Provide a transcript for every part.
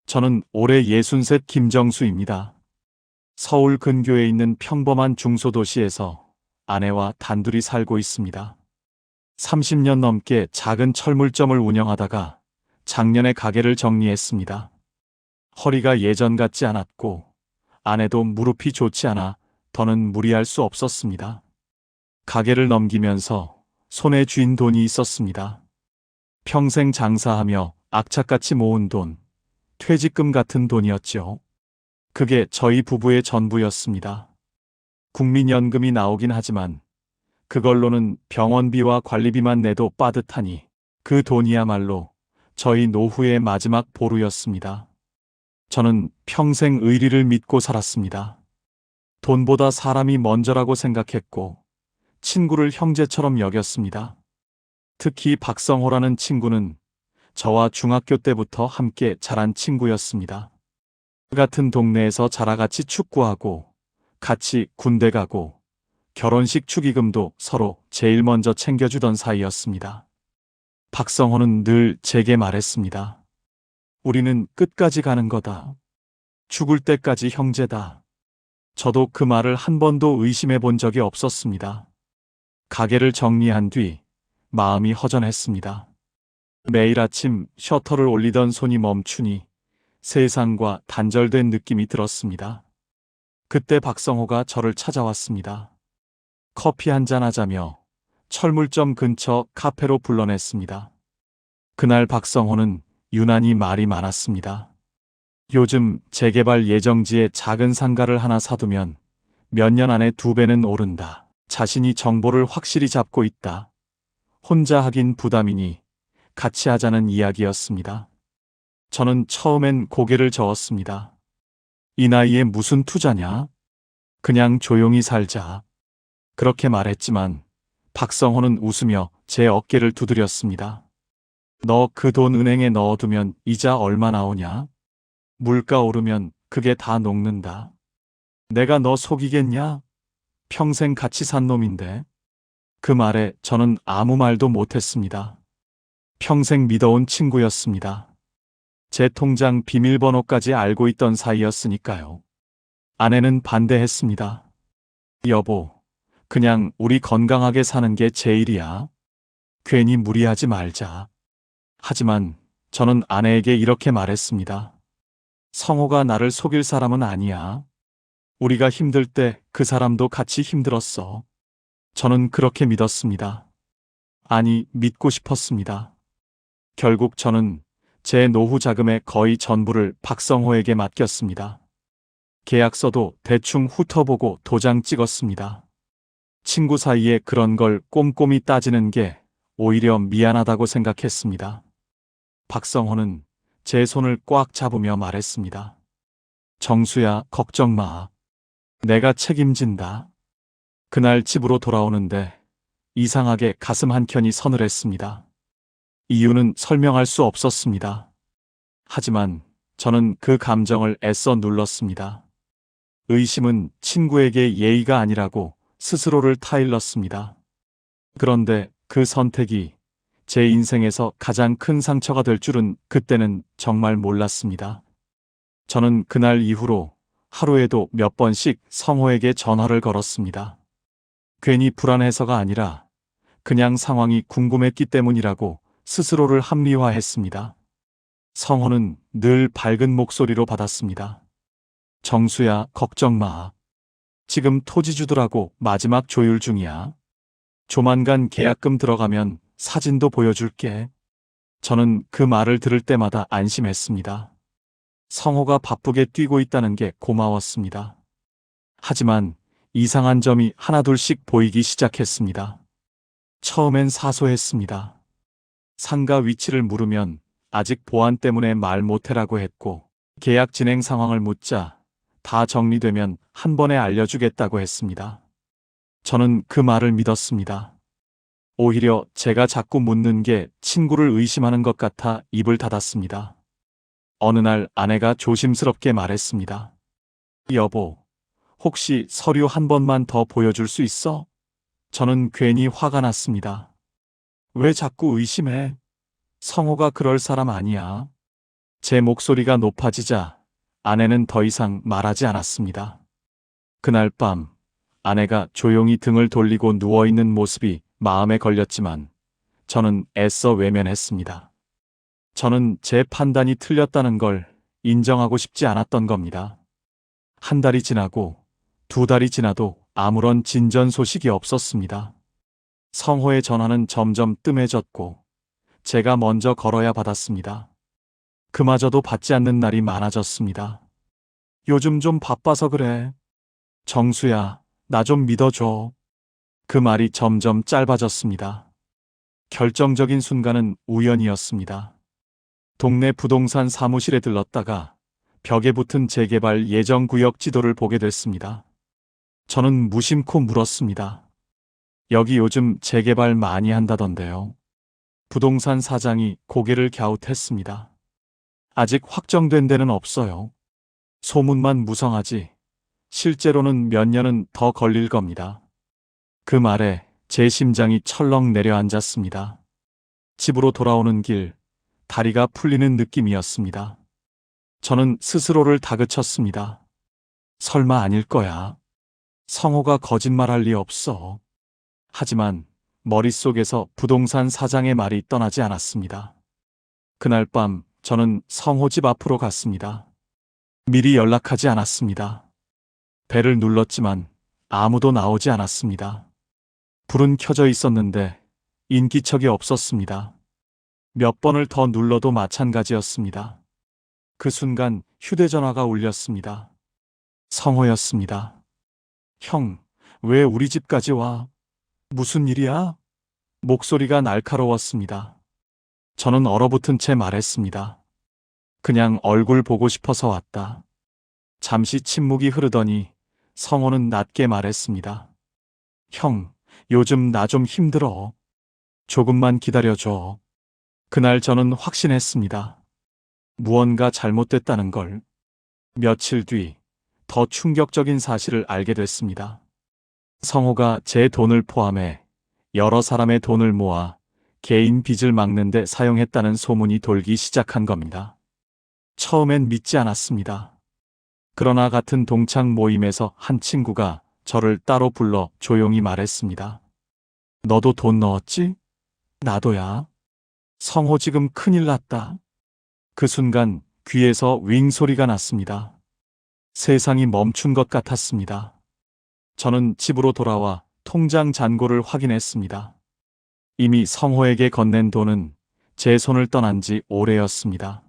저는 올해 63 김정수입니다. 서울 근교에 있는 평범한 중소도시에서 아내와 단둘이 살고 있습니다. 30년 넘게 작은 철물점을 운영하다가 작년에 가게를 정리했습니다. 허리가 예전 같지 않았고 아내도 무릎이 좋지 않아 더는 무리할 수 없었습니다. 가게를 넘기면서 손에 쥔 돈이 있었습니다. 평생 장사하며 악착같이 모은 돈, 퇴직금 같은 돈이었죠. 그게 저희 부부의 전부였습니다. 국민연금이 나오긴 하지만 그걸로는 병원비와 관리비만 내도 빠듯하니 그 돈이야말로 저희 노후의 마지막 보루였습니다. 저는 평생 의리를 믿고 살았습니다. 돈보다 사람이 먼저라고 생각했고 친구를 형제처럼 여겼습니다. 특히 박성호라는 친구는 저와 중학교 때부터 함께 자란 친구였습니다. 같은 동네에서 자라같이 축구하고 같이 군대 가고 결혼식 축의금도 서로 제일 먼저 챙겨주던 사이였습니다. 박성호는 늘 제게 말했습니다. 우리는 끝까지 가는 거다. 죽을 때까지 형제다. 저도 그 말을 한 번도 의심해 본 적이 없었습니다. 가게를 정리한 뒤 마음이 허전했습니다. 매일 아침 셔터를 올리던 손이 멈추니 세상과 단절된 느낌이 들었습니다. 그때 박성호가 저를 찾아왔습니다. 커피 한잔 하자며 철물점 근처 카페로 불러냈습니다. 그날 박성호는 유난히 말이 많았습니다. 요즘 재개발 예정지에 작은 상가를 하나 사두면 몇 년 안에 2배는 오른다. 자신이 정보를 확실히 잡고 있다. 혼자 하긴 부담이니 같이 하자는 이야기였습니다. 저는 처음엔 고개를 저었습니다. 이 나이에 무슨 투자냐? 그냥 조용히 살자. 그렇게 말했지만 박성호는 웃으며 제 어깨를 두드렸습니다. 너 그 돈 은행에 넣어두면 이자 얼마 나오냐? 물가 오르면 그게 다 녹는다. 내가 너 속이겠냐? 평생 같이 산 놈인데. 그 말에 저는 아무 말도 못했습니다. 평생 믿어온 친구였습니다. 제 통장 비밀번호까지 알고 있던 사이였으니까요. 아내는 반대했습니다. 여보, 그냥 우리 건강하게 사는 게 제일이야. 괜히 무리하지 말자. 하지만 저는 아내에게 이렇게 말했습니다. 성호가 나를 속일 사람은 아니야. 우리가 힘들 때 그 사람도 같이 힘들었어. 저는 그렇게 믿었습니다. 아니, 믿고 싶었습니다. 결국 저는 제 노후 자금의 거의 전부를 박성호에게 맡겼습니다. 계약서도 대충 훑어보고 도장 찍었습니다. 친구 사이에 그런 걸 꼼꼼히 따지는 게 오히려 미안하다고 생각했습니다. 박성호는 제 손을 꽉 잡으며 말했습니다. 정수야, 걱정 마. 내가 책임진다. 그날 집으로 돌아오는데 이상하게 가슴 한켠이 서늘했습니다. 이유는 설명할 수 없었습니다. 하지만 저는 그 감정을 애써 눌렀습니다. 의심은 친구에게 예의가 아니라고 스스로를 타일렀습니다. 그런데 그 선택이 제 인생에서 가장 큰 상처가 될 줄은 그때는 정말 몰랐습니다. 저는 그날 이후로 하루에도 몇 번씩 성호에게 전화를 걸었습니다. 괜히 불안해서가 아니라 그냥 상황이 궁금했기 때문이라고 스스로를 합리화했습니다. 성호는 늘 밝은 목소리로 받았습니다. 정수야, 걱정 마. 지금 토지주들하고 마지막 조율 중이야. 조만간 계약금 들어가면 사진도 보여줄게. 저는 그 말을 들을 때마다 안심했습니다. 성호가 바쁘게 뛰고 있다는 게 고마웠습니다. 하지만 이상한 점이 하나둘씩 보이기 시작했습니다. 처음엔 사소했습니다. 상가 위치를 물으면 아직 보안 때문에 말 못해라고 했고, 계약 진행 상황을 묻자 다 정리되면 한 번에 알려주겠다고 했습니다. 저는 그 말을 믿었습니다. 오히려 제가 자꾸 묻는 게 친구를 의심하는 것 같아 입을 닫았습니다. 어느 날 아내가 조심스럽게 말했습니다. 여보, 혹시 서류 한 번만 더 보여줄 수 있어? 저는 괜히 화가 났습니다. 왜 자꾸 의심해? 성호가 그럴 사람 아니야. 제 목소리가 높아지자 아내는 더 이상 말하지 않았습니다. 그날 밤 아내가 조용히 등을 돌리고 누워있는 모습이 마음에 걸렸지만 저는 애써 외면했습니다. 저는 제 판단이 틀렸다는 걸 인정하고 싶지 않았던 겁니다. 한 달이 지나고 두 달이 지나도 아무런 진전 소식이 없었습니다. 성호의 전화는 점점 뜸해졌고 제가 먼저 걸어야 받았습니다. 그마저도 받지 않는 날이 많아졌습니다. 요즘 좀 바빠서 그래. 정수야, 나 좀 믿어줘. 그 말이 점점 짧아졌습니다. 결정적인 순간은 우연이었습니다. 동네 부동산 사무실에 들렀다가 벽에 붙은 재개발 예정 구역 지도를 보게 됐습니다. 저는 무심코 물었습니다. 여기 요즘 재개발 많이 한다던데요. 부동산 사장이 고개를 갸웃했습니다. 아직 확정된 데는 없어요. 소문만 무성하지 실제로는 몇 년은 더 걸릴 겁니다. 그 말에 제 심장이 철렁 내려앉았습니다. 집으로 돌아오는 길, 다리가 풀리는 느낌이었습니다. 저는 스스로를 다그쳤습니다. 설마 아닐 거야. 성호가 거짓말할 리 없어. 하지만 머릿속에서 부동산 사장의 말이 떠나지 않았습니다. 그날 밤 저는 성호 집 앞으로 갔습니다. 미리 연락하지 않았습니다. 벨을 눌렀지만 아무도 나오지 않았습니다. 불은 켜져 있었는데 인기척이 없었습니다. 몇 번을 더 눌러도 마찬가지였습니다. 그 순간 휴대전화가 울렸습니다. 성호였습니다. 형, 왜 우리 집까지 와? 무슨 일이야? 목소리가 날카로웠습니다. 저는 얼어붙은 채 말했습니다. 그냥 얼굴 보고 싶어서 왔다. 잠시 침묵이 흐르더니 성호는 낮게 말했습니다. 형, 요즘 나 좀 힘들어. 조금만 기다려줘. 그날 저는 확신했습니다. 무언가 잘못됐다는 걸. 며칠 뒤 더 충격적인 사실을 알게 됐습니다. 성호가 제 돈을 포함해 여러 사람의 돈을 모아 개인 빚을 막는 데 사용했다는 소문이 돌기 시작한 겁니다. 처음엔 믿지 않았습니다. 그러나 같은 동창 모임에서 한 친구가 저를 따로 불러 조용히 말했습니다. 너도 돈 넣었지? 나도야. 성호 지금 큰일 났다. 그 순간 귀에서 윙 소리가 났습니다. 세상이 멈춘 것 같았습니다. 저는 집으로 돌아와 통장 잔고를 확인했습니다. 이미 성호에게 건넨 돈은 제 손을 떠난 지 오래였습니다.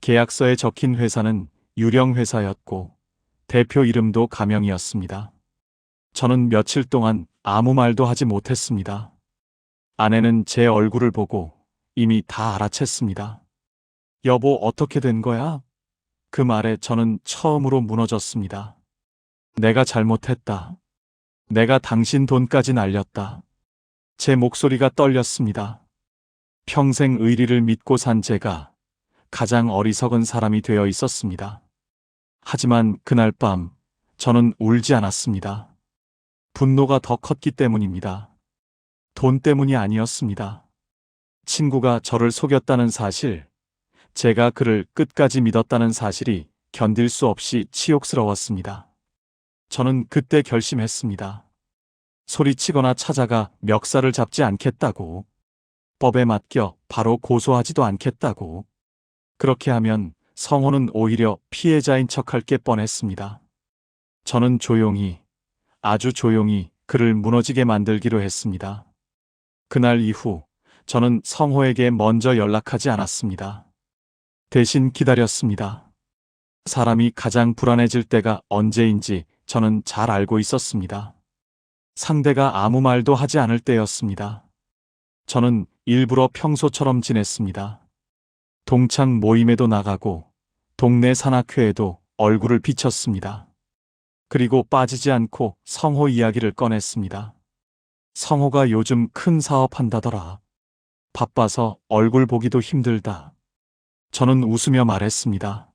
계약서에 적힌 회사는 유령 회사였고 대표 이름도 가명이었습니다. 저는 며칠 동안 아무 말도 하지 못했습니다. 아내는 제 얼굴을 보고 이미 다 알아챘습니다. 여보, 어떻게 된 거야? 그 말에 저는 처음으로 무너졌습니다. 내가 잘못했다. 내가 당신 돈까지 날렸다. 제 목소리가 떨렸습니다. 평생 의리를 믿고 산 제가 가장 어리석은 사람이 되어 있었습니다. 하지만 그날 밤 저는 울지 않았습니다. 분노가 더 컸기 때문입니다. 돈 때문이 아니었습니다. 친구가 저를 속였다는 사실, 제가 그를 끝까지 믿었다는 사실이 견딜 수 없이 치욕스러웠습니다. 저는 그때 결심했습니다. 소리치거나 찾아가 멱살을 잡지 않겠다고. 법에 맡겨 바로 고소하지도 않겠다고. 그렇게 하면 성호는 오히려 피해자인 척할 게 뻔했습니다. 저는 조용히, 아주 조용히 그를 무너지게 만들기로 했습니다. 그날 이후 저는 성호에게 먼저 연락하지 않았습니다. 대신 기다렸습니다. 사람이 가장 불안해질 때가 언제인지 저는 잘 알고 있었습니다. 상대가 아무 말도 하지 않을 때였습니다. 저는 일부러 평소처럼 지냈습니다. 동창 모임에도 나가고 동네 산악회에도 얼굴을 비쳤습니다. 그리고 빠지지 않고 성호 이야기를 꺼냈습니다. 성호가 요즘 큰 사업한다더라. 바빠서 얼굴 보기도 힘들다. 저는 웃으며 말했습니다.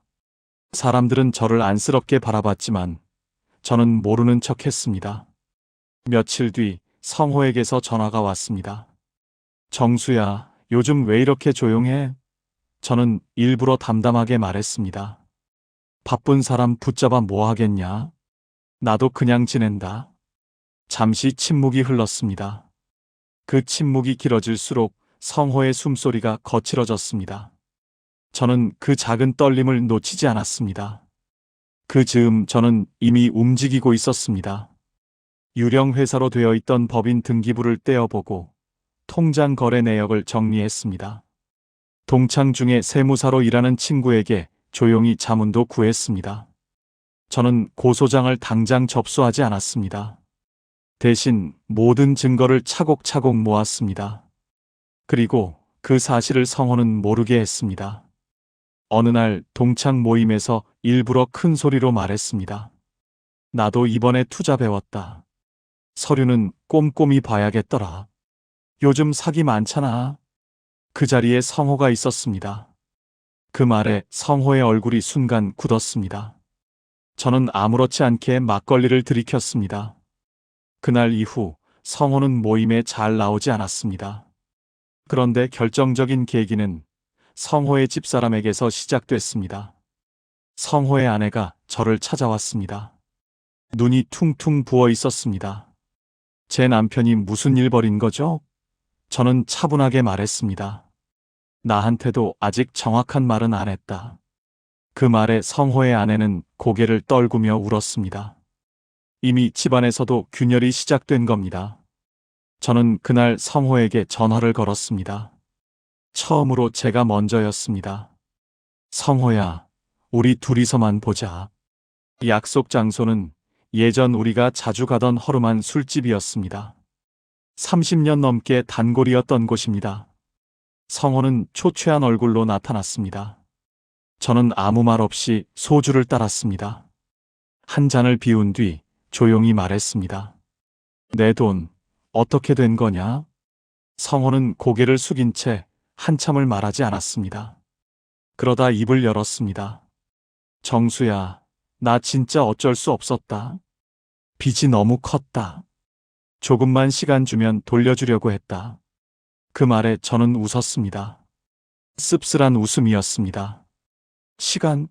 사람들은 저를 안쓰럽게 바라봤지만 저는 모르는 척했습니다. 며칠 뒤 성호에게서 전화가 왔습니다. 정수야, 요즘 왜 이렇게 조용해? 저는 일부러 담담하게 말했습니다. 바쁜 사람 붙잡아 뭐 하겠냐? 나도 그냥 지낸다. 잠시 침묵이 흘렀습니다. 그 침묵이 길어질수록 성호의 숨소리가 거칠어졌습니다. 저는 그 작은 떨림을 놓치지 않았습니다. 그 즈음 저는 이미 움직이고 있었습니다. 유령 회사로 되어 있던 법인 등기부를 떼어보고 통장 거래 내역을 정리했습니다. 동창 중에 세무사로 일하는 친구에게 조용히 자문도 구했습니다. 저는 고소장을 당장 접수하지 않았습니다. 대신 모든 증거를 차곡차곡 모았습니다. 그리고 그 사실을 성호는 모르게 했습니다. 어느 날 동창 모임에서 일부러 큰 소리로 말했습니다. 나도 이번에 투자 배웠다. 서류는 꼼꼼히 봐야겠더라. 요즘 사기 많잖아. 그 자리에 성호가 있었습니다. 그 말에 성호의 얼굴이 순간 굳었습니다. 저는 아무렇지 않게 막걸리를 들이켰습니다. 그날 이후 성호는 모임에 잘 나오지 않았습니다. 그런데 결정적인 계기는 성호의 집사람에게서 시작됐습니다. 성호의 아내가 저를 찾아왔습니다. 눈이 퉁퉁 부어 있었습니다. 제 남편이 무슨 일 벌인 거죠? 저는 차분하게 말했습니다. 나한테도 아직 정확한 말은 안 했다. 그 말에 성호의 아내는 고개를 떨구며 울었습니다. 이미 집안에서도 균열이 시작된 겁니다. 저는 그날 성호에게 전화를 걸었습니다. 처음으로 제가 먼저였습니다. 성호야, 우리 둘이서만 보자. 약속 장소는 예전 우리가 자주 가던 허름한 술집이었습니다. 30년 넘게 단골이었던 곳입니다. 성호는 초췌한 얼굴로 나타났습니다. 저는 아무 말 없이 소주를 따랐습니다. 한 잔을 비운 뒤 조용히 말했습니다. 내 돈 어떻게 된 거냐? 성호는 고개를 숙인 채 한참을 말하지 않았습니다. 그러다 입을 열었습니다. 정수야, 나 진짜 어쩔 수 없었다. 빚이 너무 컸다. 조금만 시간 주면 돌려주려고 했다. 그 말에 저는 웃었습니다. 씁쓸한 웃음이었습니다. 시간?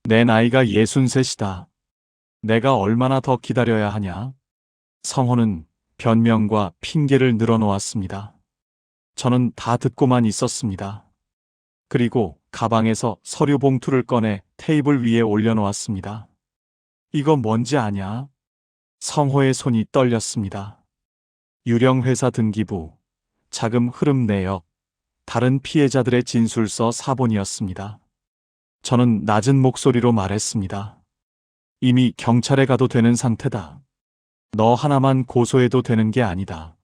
내 나이가 63이다. 내가 얼마나 더 기다려야 하냐? 성호는 변명과 핑계를 늘어놓았습니다. 저는 다 듣고만 있었습니다. 그리고 가방에서 서류 봉투를 꺼내 테이블 위에 올려놓았습니다. 이거 뭔지 아냐? 성호의 손이 떨렸습니다. 유령회사 등기부, 자금 흐름 내역, 다른 피해자들의 진술서 사본이었습니다. 저는 낮은 목소리로 말했습니다. 이미 경찰에 가도 되는 상태다. 너 하나만 고소해도 되는 게 아니다.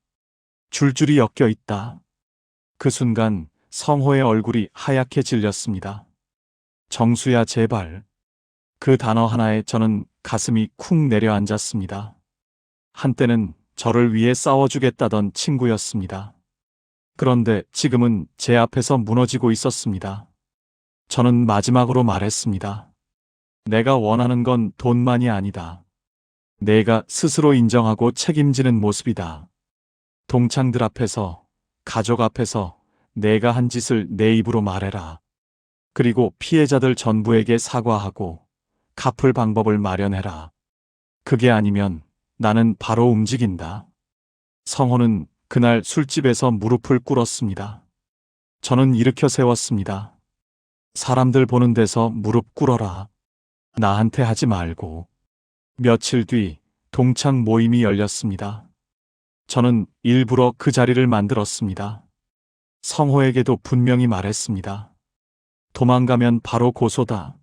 줄줄이 엮여 있다. 그 순간 성호의 얼굴이 하얗게 질렸습니다. 정수야, 제발. 그 단어 하나에 저는 가슴이 쿵 내려앉았습니다. 한때는 저를 위해 싸워주겠다던 친구였습니다. 그런데 지금은 제 앞에서 무너지고 있었습니다. 저는 마지막으로 말했습니다. 내가 원하는 건 돈만이 아니다. 내가 스스로 인정하고 책임지는 모습이다. 동창들 앞에서, 가족 앞에서 내가 한 짓을 내 입으로 말해라. 그리고 피해자들 전부에게 사과하고 갚을 방법을 마련해라. 그게 아니면 나는 바로 움직인다. 성호는 그날 술집에서 무릎을 꿇었습니다. 저는 일으켜 세웠습니다. 사람들 보는 데서 무릎 꿇어라. 나한테 하지 말고. 며칠 뒤 동창 모임이 열렸습니다. 저는 일부러 그 자리를 만들었습니다. 성호에게도 분명히 말했습니다. 도망가면 바로 고소다.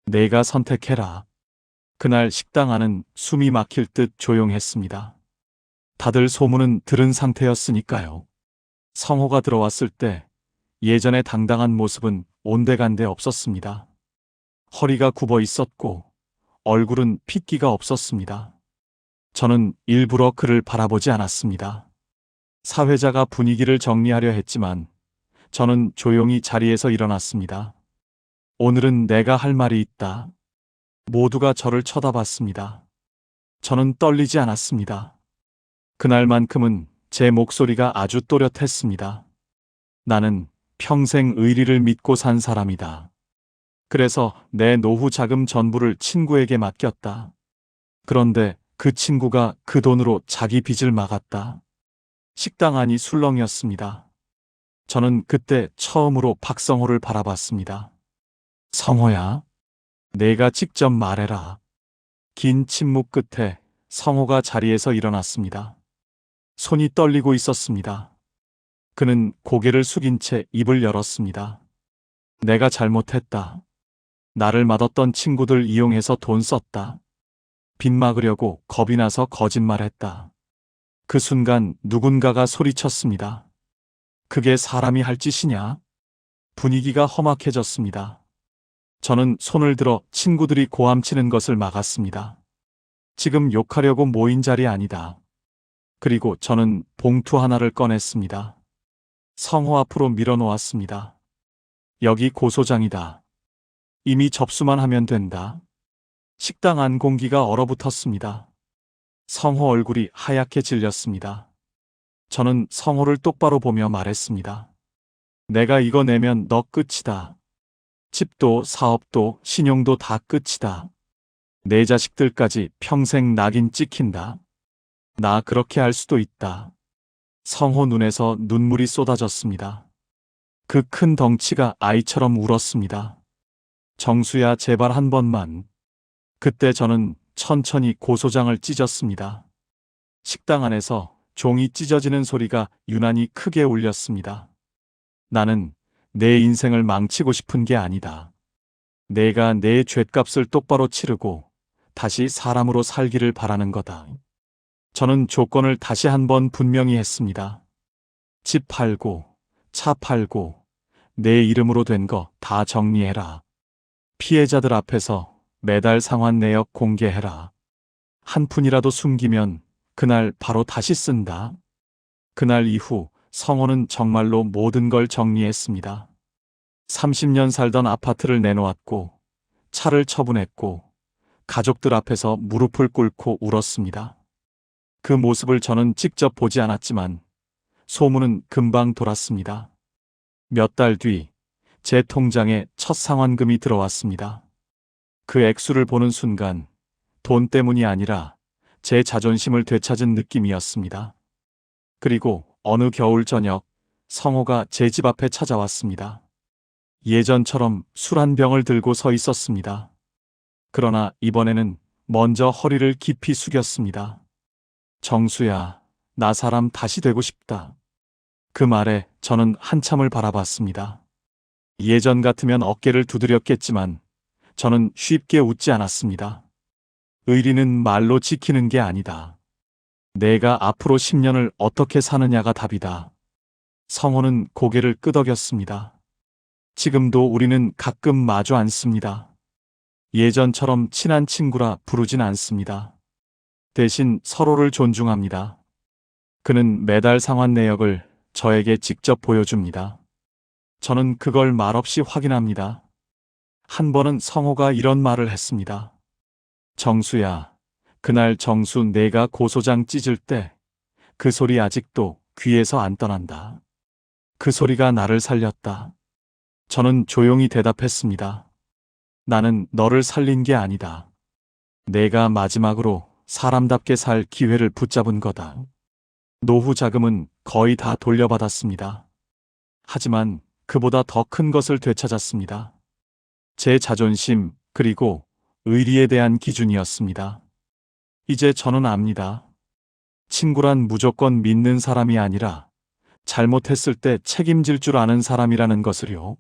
내가 선택해라. 그날 식당 안은 숨이 막힐 듯 조용했습니다. 다들 소문은 들은 상태였으니까요. 성호가 들어왔을 때 예전의 당당한 모습은 온데간데 없었습니다. 허리가 굽어 있었고 얼굴은 핏기가 없었습니다. 저는 일부러 그를 바라보지 않았습니다. 사회자가 분위기를 정리하려 했지만 저는 조용히 자리에서 일어났습니다. 오늘은 내가 할 말이 있다. 모두가 저를 쳐다봤습니다. 저는 떨리지 않았습니다. 그날만큼은 제 목소리가 아주 또렷했습니다. 나는 평생 의리를 믿고 산 사람이다. 그래서 내 노후 자금 전부를 친구에게 맡겼다. 그런데 그 친구가 그 돈으로 자기 빚을 막았다. 식당 안이 술렁이었습니다. 저는 그때 처음으로 박성호를 바라봤습니다. 성호야, 내가 직접 말해라. 긴 침묵 끝에 성호가 자리에서 일어났습니다. 손이 떨리고 있었습니다. 그는 고개를 숙인 채 입을 열었습니다. 내가 잘못했다. 나를 맞았던 친구들 이용해서 돈 썼다. 빚 막으려고 겁이 나서 거짓말했다. 그 순간 누군가가 소리쳤습니다. 그게 사람이 할 짓이냐? 분위기가 험악해졌습니다. 저는 손을 들어 친구들이 고함치는 것을 막았습니다. 지금 욕하려고 모인 자리 아니다. 그리고 저는 봉투 하나를 꺼냈습니다. 성호 앞으로 밀어놓았습니다. 여기 고소장이다. 이미 접수만 하면 된다. 식당 안 공기가 얼어붙었습니다. 성호 얼굴이 하얗게 질렸습니다. 저는 성호를 똑바로 보며 말했습니다. 내가 이거 내면 너 끝이다. 집도 사업도 신용도 다 끝이다. 내 자식들까지 평생 낙인 찍힌다. 나 그렇게 할 수도 있다. 성호 눈에서 눈물이 쏟아졌습니다. 그 큰 덩치가 아이처럼 울었습니다. 정수야, 제발 한 번만. 그때 저는 천천히 고소장을 찢었습니다. 식당 안에서 종이 찢어지는 소리가 유난히 크게 울렸습니다. 나는 내 인생을 망치고 싶은 게 아니다. 내가 내 죗값을 똑바로 치르고 다시 사람으로 살기를 바라는 거다. 저는 조건을 다시 한번 분명히 했습니다. 집 팔고, 차 팔고, 내 이름으로 된 거 다 정리해라. 피해자들 앞에서 매달 상환 내역 공개해라. 한 푼이라도 숨기면 그날 바로 다시 쓴다. 그날 이후 성호는 정말로 모든 걸 정리했습니다. 30년 살던 아파트를 내놓았고, 차를 처분했고, 가족들 앞에서 무릎을 꿇고 울었습니다. 그 모습을 저는 직접 보지 않았지만 소문은 금방 돌았습니다. 몇 달 뒤 제 통장에 첫 상환금이 들어왔습니다. 그 액수를 보는 순간 돈 때문이 아니라 제 자존심을 되찾은 느낌이었습니다. 그리고 어느 겨울 저녁 성호가 제 집 앞에 찾아왔습니다. 예전처럼 술 한 병을 들고 서 있었습니다. 그러나 이번에는 먼저 허리를 깊이 숙였습니다. 정수야, 나 사람 다시 되고 싶다. 그 말에 저는 한참을 바라봤습니다. 예전 같으면 어깨를 두드렸겠지만 저는 쉽게 웃지 않았습니다. 의리는 말로 지키는 게 아니다. 내가 앞으로 10년을 어떻게 사느냐가 답이다. 성호는 고개를 끄덕였습니다. 지금도 우리는 가끔 마주 앉습니다. 예전처럼 친한 친구라 부르진 않습니다. 대신 서로를 존중합니다. 그는 매달 상환 내역을 저에게 직접 보여줍니다. 저는 그걸 말없이 확인합니다. 한 번은 성호가 이런 말을 했습니다. 정수야, 그날 정수 내가 고소장 찢을 때 그 소리 아직도 귀에서 안 떠난다. 그 소리가 나를 살렸다. 저는 조용히 대답했습니다. 나는 너를 살린 게 아니다. 내가 마지막으로 사람답게 살 기회를 붙잡은 거다. 노후 자금은 거의 다 돌려받았습니다. 하지만 그보다 더 큰 것을 되찾았습니다. 제 자존심 그리고 의리에 대한 기준이었습니다. 이제 저는 압니다. 친구란 무조건 믿는 사람이 아니라 잘못했을 때 책임질 줄 아는 사람이라는 것을요.